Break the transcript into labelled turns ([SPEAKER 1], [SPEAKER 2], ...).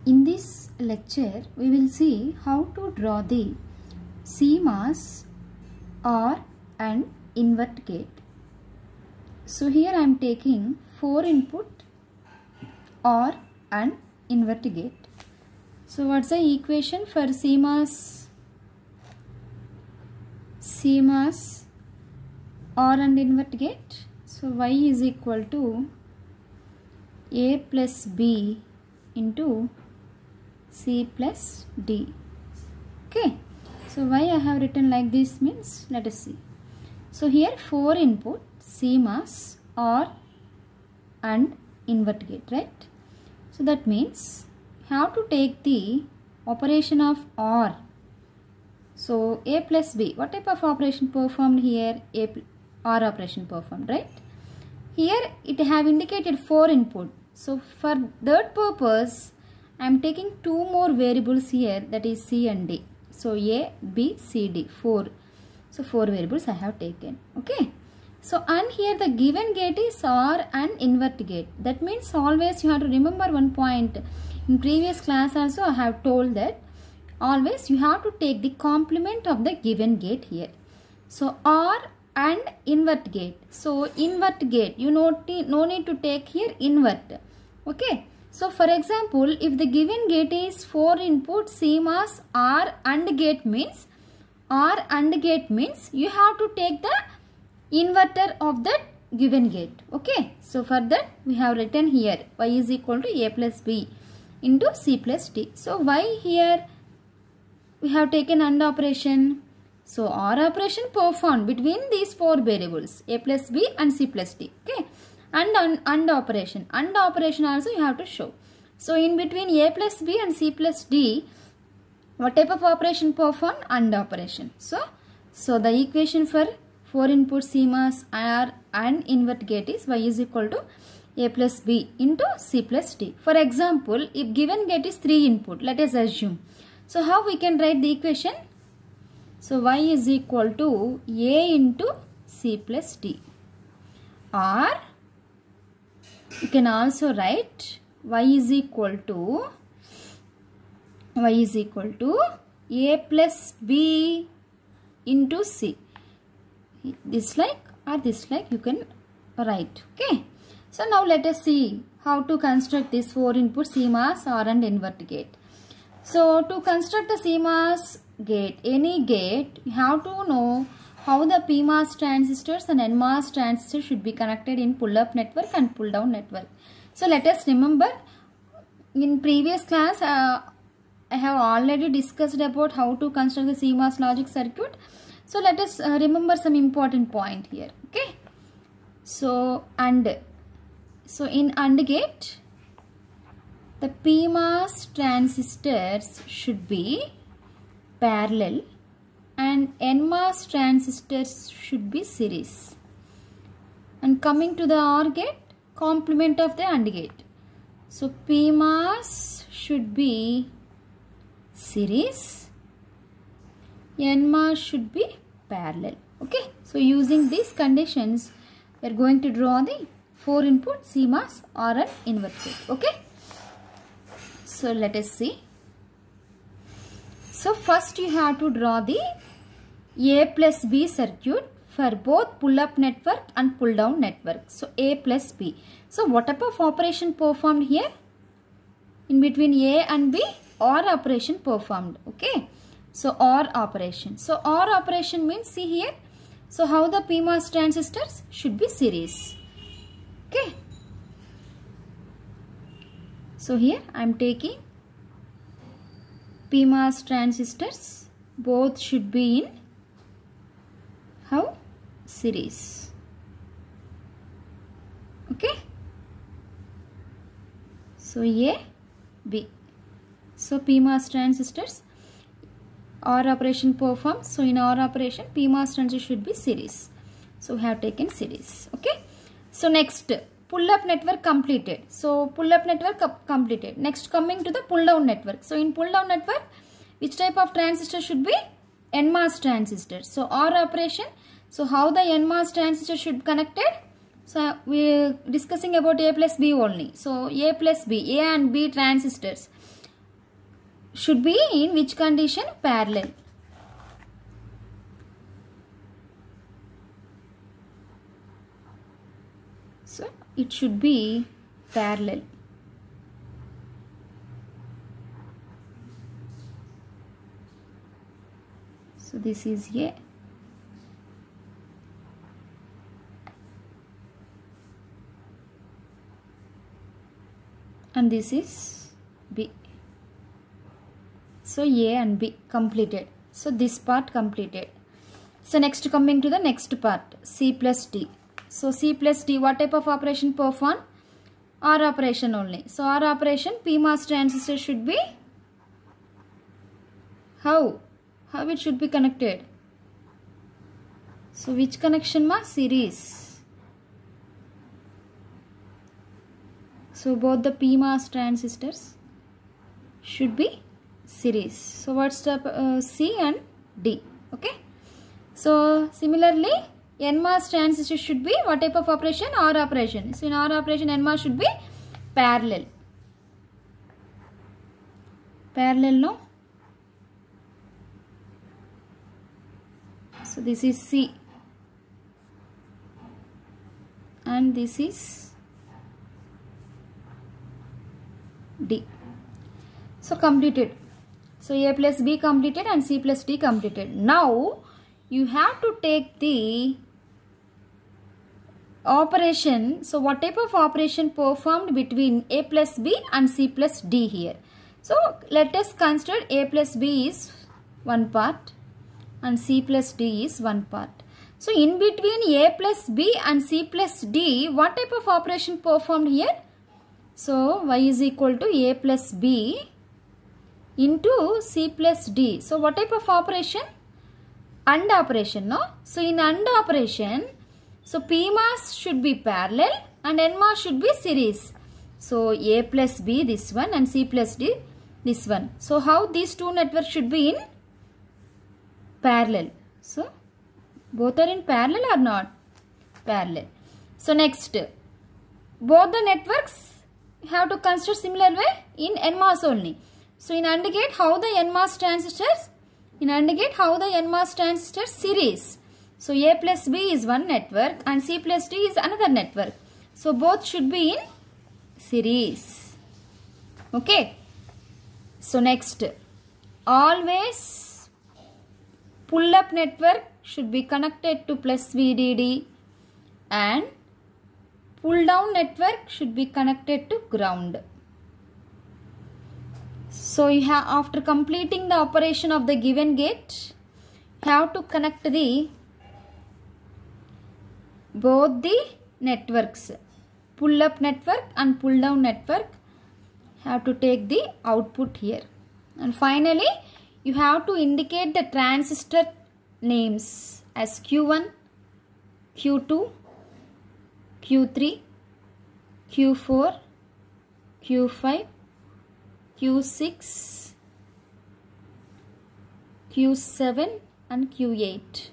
[SPEAKER 1] In this lecture, we will see how to draw the CMOS OR and invert gate. So here I am taking 4 input OR and invert gate. So what's the equation for CMOS OR and invert gate? So y is equal to a plus b into c plus d. Okay, so why I have written like this means, let us see. So here 4 input CMOS OR and invert gate, right? So that means how to take the operation of OR. So a plus b, what type of operation performed here? OR operation performed, right? Here it have indicated 4 input. So for that purpose I am taking 2 more variables here, that is c and d. So a, b, c, d, 4. So 4 variables I have taken. Okay. So and here the given gate is OR and invert gate. That means always you have to remember one point. In previous class also I have told that always you have to take the complement of the given gate here. So OR and invert gate. So invert gate, you no need to take here invert. Okay. So for example, if the given gate is 4 input CMOS OR and gate means you have to take the inverter of that given gate. Okay. So for that we have written here y is equal to a plus b into c plus d. So why here we have taken AND operation? So OR operation performed between these 4 variables a plus b and c plus d. Okay. And AND operation. AND operation also you have to show. So in between a plus b and c plus d, what type of operation performed? AND operation. So the equation for 4 input CMOS OR and invert gate is y is equal to a plus b into c plus d. For example, if given gate is 3 input, let us assume. So how we can write the equation? So y is equal to a into c plus d. Or you can also write y is equal to a plus b into c. This like or this like you can write. Okay. So now let us see how to construct this 4 input CMOS OR and invert gate. So to construct the CMOS gate, any gate, you have to know how the PMOS transistors and NMOS transistors should be connected in pull-up network and pull-down network. So let us remember, in previous class I have already discussed about how to construct the CMOS logic circuit. So let us remember some important point here. Okay. So in AND gate, the PMOS transistors should be parallel and NMOS transistors should be series. And coming to the OR gate, complement of the AND gate. So PMOS should be series, NMOS should be parallel. Okay. So using these conditions, we are going to draw the 4 input CMOS OR and invert gate. Okay. So let us see. So first you have to draw the a plus b circuit for both pull-up network and pull-down network. So a plus b. So what type of operation performed here? In between a and b, OR operation performed. Okay. So OR operation. So OR operation means, see here. So how the PMOS transistors should be series. Okay. So here I am taking PMOS transistors, both should be in how? Series. Okay. So A, B. So PMOS transistors, OR operation performed. So in OR operation, PMOS transistor should be series. So we have taken series. Okay. So next, pull-up network completed. So pull-up network completed. Next, coming to the pull-down network. So in pull-down network, which type of transistor should be? NMOS transistor. So OR operation. So how the NMOS transistor should be connected? So we are discussing about A plus B only. So A plus B, A and B transistors. should be in which condition? Parallel. So it should be parallel. So this is A. And this is B. So A and B completed. So this part completed. So next, coming to the next part, C plus D. So C plus D, what type of operation perform? OR operation only. So OR operation, PMOS transistor should be how? How it should be connected? So which connection ma? Series. So both the PMOS transistors should be series. So what's the C and D? Okay. So similarly, NMOS transistor should be what type of operation? OR operation. So in OR operation, NMOS should be parallel. Parallel, no? So this is C. And this is D. So completed. So A plus B completed and C plus D completed. Now you have to take the operation. So what type of operation performed between A plus B and C plus D here? So let us consider A plus B is one part and C plus D is one part. So in between A plus B and C plus D, what type of operation performed here? So Y is equal to A plus B into C plus D. So what type of operation? AND operation, no? So in AND operation, so PMOS should be parallel and NMOS should be series. So A plus B this one and C plus D this one. So how these two networks should be in parallel? So both are in parallel or not? Parallel. So next, both the networks have to consider similar way in NMOS only. So in AND gate, how the NMOS transistors? In AND gate, how the NMOS transistors? Series. So A plus B is one network and C plus D is another network. So both should be in series. Okay. So next, always pull up network should be connected to plus VDD and pull down network should be connected to ground. So you have, after completing the operation of the given gate, you have to connect the both the networks, pull up network and pull down network. Have to take the output here. And finally, you have to indicate the transistor names as Q1, Q2, Q3, Q4, Q5, Q6, Q7 and Q8.